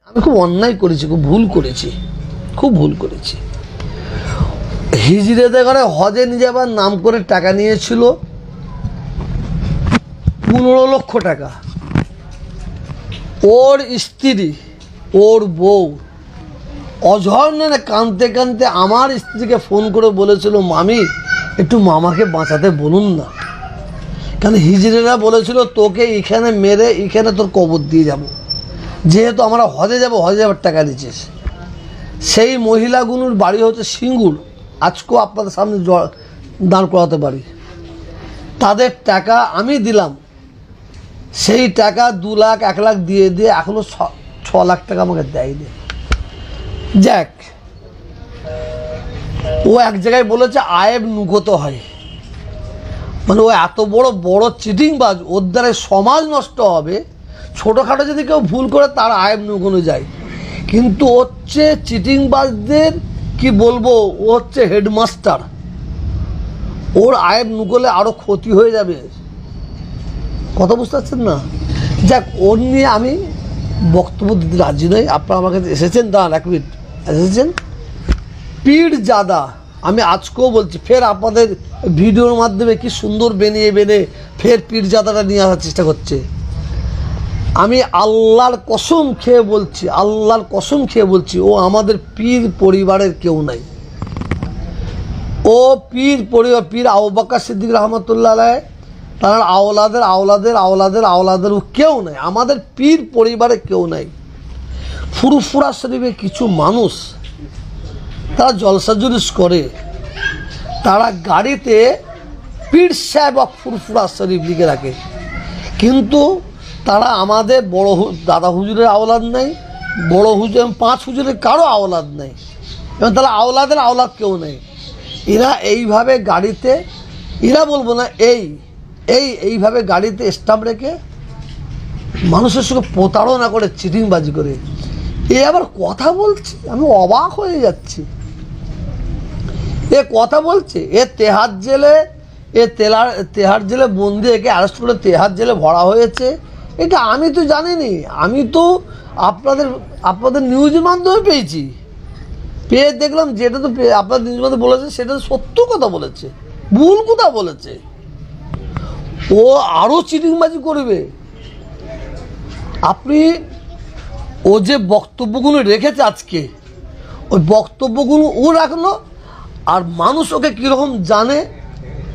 আমি খুব অন্যায় করেছি, খুব ভুল করেছি, খুব ভুল করেছি। হিজড়েতে করে হজে নিয়ে যাবার নাম করে টাকা নিয়েছিল 15 লক্ষ টাকা। ওর স্ত্রী, ওর বউ অঝরনে কাঁদতে কাঁদতে আমার স্ত্রীকে ফোন করে বলেছিল, মামি একটু মামাকে বাঁচাতে বলুন না, কারণ হিজড়েরা বলেছিল তোকে এখানে মেরে এখানে তোর কবর দিয়ে যাব, যেহেতু আমরা হজে যাব, হজে যাবার টাকা দিচ্ছিস। সেই মহিলাগুলোর বাড়ি হচ্ছে সিঙ্গুর, আজকেও আপনাদের সামনে দাঁড় করাতে পারি। তাদের টাকা আমি দিলাম, সেই টাকা 2 লাখ 1 লাখ দিয়ে দিয়ে এখনও 6 লাখ টাকা আমাকে দেয়নি। যাক, ও এক জায়গায় বলেছে আয়েব নুকোতে হয়, মানে ও এত বড় বড় চিটিংবাজ, ওর দ্বারা সমাজ নষ্ট হবে। ছোটোখাটো যদি কেউ ভুল করে তার আয়েব নুকোনো যায়, কিন্তু হচ্ছে চিটিংবাজদের কি বলবো, ও হচ্ছে হেডমাস্টার। ওর আয়েব নুকোলে আরও ক্ষতি হয়ে যাবে, কথা বুঝতে পারছেন না? যাক, ওর নিয়ে আমি বক্তব্য দিতে রাজি নই। আপনারা আমার কাছে এসেছেন, দাঁড়ান 1 মিনিট, এসেছেন পীরজাদা। আমি আজকেও বলছি, ফের আপনাদের ভিডিওর মাধ্যমে কি সুন্দর বেনিয়ে বেনে ফের পীরজাদাটা নিয়ে আসার চেষ্টা করছে। আমি আল্লাহর কসম খেয়ে বলছি, আল্লাহর কসম খেয়ে বলছি, ও আমাদের পীর পরিবারের কেউ নাই। ও পীর পরিবার, পীর আবু বকর সিদ্দিক রহমতুল্লাহ আলাইহি, তার আওলাদের আওলাদের আওলাদের আওলাদের কেউ নাই, আমাদের পীর পরিবারে কেউ নাই। ফুরফুরা শরীফে কিছু মানুষ তারা জলসা জুলুস করে, তারা গাড়িতে পীর সাহেব ফুরফুরা শরীফ লিখে রাখে, কিন্তু তারা আমাদের বড় দাদা হুজুরের আওলাদ নেই, বড় হুজুর 5 হুজুরের কারো আওলাদ নেই, এবং তারা আওলাদের আওলাদ কেউ নেই। এরা এইভাবে গাড়িতে, এরা বলবো না, এইভাবে গাড়িতে স্টাম্প রেখে মানুষের সঙ্গে প্রতারণা করে, চিটিংবাজি করে। এ আবার কথা বলছে, আমি অবাক হয়ে যাচ্ছি। এ কথা বলছে, এ তেহার জেলে, তেহার জেলে বন্দি, একে অ্যারেস্ট করে তেহার জেলে ভরা হয়েছে। এটা আমি তো জানিনি, আমি তো আপনাদের নিউজের মাধ্যমে পেয়েছি, পেয়ে দেখলাম যেটা তো আপনার নিউজের মাধ্যমে বলেছে সেটা সত্য কথা বলেছে, ভুল কথা বলেছে। ও আরও চিটিংবাজি করবে। আপনি ও যে বক্তব্যগুলো রেখেছে আজকে, ওই বক্তব্যগুলো ও রাখলো, আর মানুষ ওকে কীরকম জানে,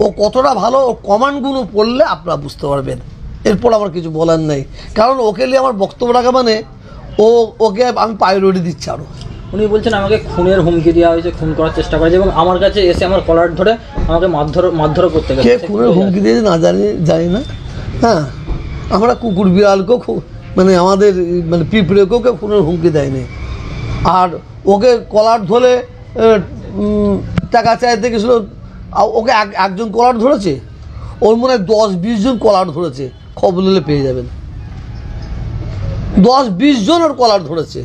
ও কতটা ভালো, ও কমান্ডগুলো পড়লে আপনারা বুঝতে পারবেন। এরপর আমার কিছু বলার নেই, কারণ ওকে নিয়ে আমার বক্তব্য রাখা মানে ওকে আমি প্রায়োরিটি দিচ্ছি আরও। উনি বলছেন আমাকে খুনের হুমকি দেওয়া হয়েছে, খুন করার চেষ্টা করেছে, এবং আমার কাছে এসে আমার কলার ধরে আমাকে মারধর করতে গেছে। কে খুনের হুমকি দিয়েছে না জানি না। হ্যাঁ, আমরা কুকুর বিড়ালকেও মানে আমাদের মানে পিঁপড়েকেও কেউ খুনের হুমকি দেয়নি। আর ওকে কলার ধরে টাকা চাইতে গেছিলো, ওকে একজন কলার ধরেছে, ওর মনে হয় 10-20 জন কলার ধরেছে, খবর নিলে পেয়ে যাবেন। 10-20 জন ওর কলার ধরেছে,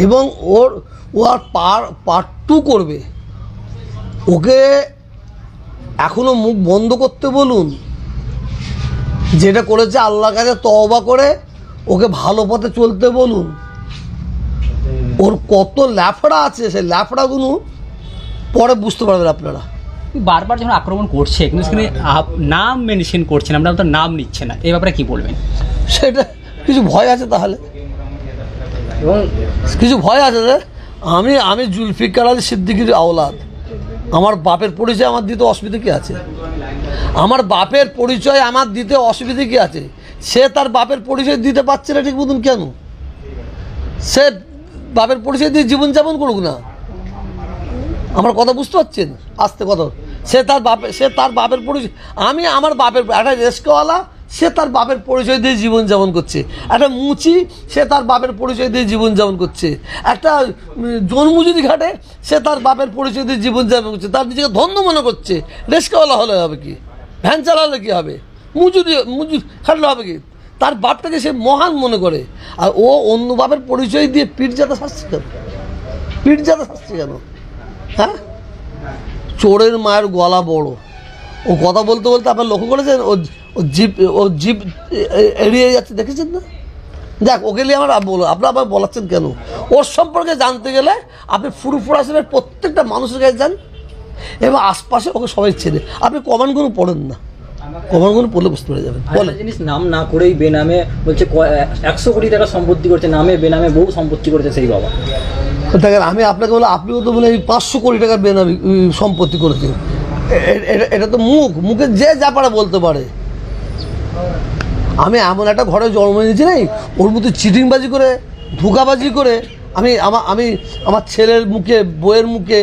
এবং ও আর পার্ট 2 করবে। ওকে এখনো মুখ বন্ধ করতে বলুন, যেটা করেছে আল্লাহর কাছে তওবা করে ওকে ভালো পথে চলতে বলুন। ওর কত ল্যাফড়া আছে, সেই ল্যাফড়াগুলো পরে বুঝতে পারবেন আপনারা। বারবার যখন আক্রমণ করছে, কিন্তু সেখানে নাম মেনশন করছেন, আমরা তো নাম নিচ্ছে না, এই ব্যাপারে কি বলবেন? সেটা কিছু ভয় আছে তাহলে, এবং কিছু ভয় আছে যে আমি জুলফিকার আলী সিদ্দিকীর আওলাদ, আমার বাপের পরিচয় আমার দিতে অসুবিধা কী আছে? আমার বাপের পরিচয় আমার দিতে অসুবিধা কী আছে? সে তার বাপের পরিচয় দিতে পারছে না ঠিক মতন কেন? সে বাপের পরিচয় দিয়ে জীবনযাপন করুক না। আমার কথা বুঝতে পারছেন? আস্তে কথা। সে তার বাপের পরিচয়, আমি আমার বাপের, একটা রেস্কওয়ালা সে তার বাপের পরিচয় দিয়ে জীবনযাপন করছে, একটা মুচি সে তার বাপের পরিচয় দিয়ে জীবনযাপন করছে, একটা জন্মজুরি ঘাটে সে তার বাপের পরিচয় দিয়ে জীবনযাপন করছে, তার নিজেকে ধন্য মনে করছে। রেস্কওয়ালা হলে হবে কি? ভ্যান চালালে কী হবে? মজুরি খাটলে হবে কি? তার বাপটাকে সে মহান মনে করে, আর ও অন্য বাপের পরিচয় দিয়ে পীরজাদা শাস্তি কেন? পীরজাদা শাস্তি কেন? হ্যাঁ, চোরের মায়ের গলা বড়। ও কথা বলতে বলতে আপনার লক্ষ্য করেছেন ও জিভ এড়িয়ে যাচ্ছে, দেখেছেন না? দেখ ওকে নিয়ে আমার বলো, আপনার আবার বলাচ্ছেন কেন? ওর সম্পর্কে জানতে গেলে আপনি ফুরফুরা আসলে প্রত্যেকটা মানুষের কাছে যান এবং আশপাশে ওকে সবাই ছেড়ে আপনি কমান্ডগুলো পড়েন না, কমান্ডগুলো পড়লে বুঝতে পেরে যাবেন। বলে জিনিস নাম না করেই বেনামে বলছে 100 কোটি টাকা সম্পত্তি করছে, নামে বেনামে বহু সম্পত্তি করেছে সেই বাবা। দেখেন আমি আপনাকে বলে আপনিও তো বলে এই 500 কোটি টাকার বেনামি সম্পত্তি করেছেন, এটা তো মুখে যে যা পারে বলতে পারে। আমি এমন একটা ঘরে জন্ম নিয়েছি নাই ওর মতো চিটিংবাজি করে ধোঁকাবাজি করে আমি আমার ছেলের মুখে, বইয়ের মুখে,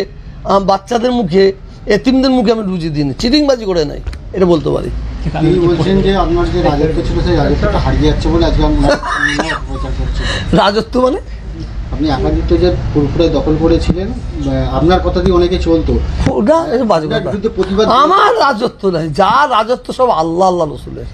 বাচ্চাদের মুখে, এতিমদের মুখে আমি রুজি দিই, চিটিংবাজি করে নাই, এটা বলতে পারি। তিনি বলছেন যে আপনার যে রাজত্ব ছিল সেই রাজত্বটা হারিয়ে যাচ্ছে বলে আজকে আমরা প্রচার করছি। রাজত্ব মানে আপনি একাধিত্ব যে ফুরফুরায় দখল করেছিলেন, আপনার কথা দিয়ে অনেকে চলতো, ওটা বাজে ওটার কথা। বিরুদ্ধে প্রতিবাদ আমার রাজত্ব নাই, যা রাজত্ব সব আল্লাহ রসুলের।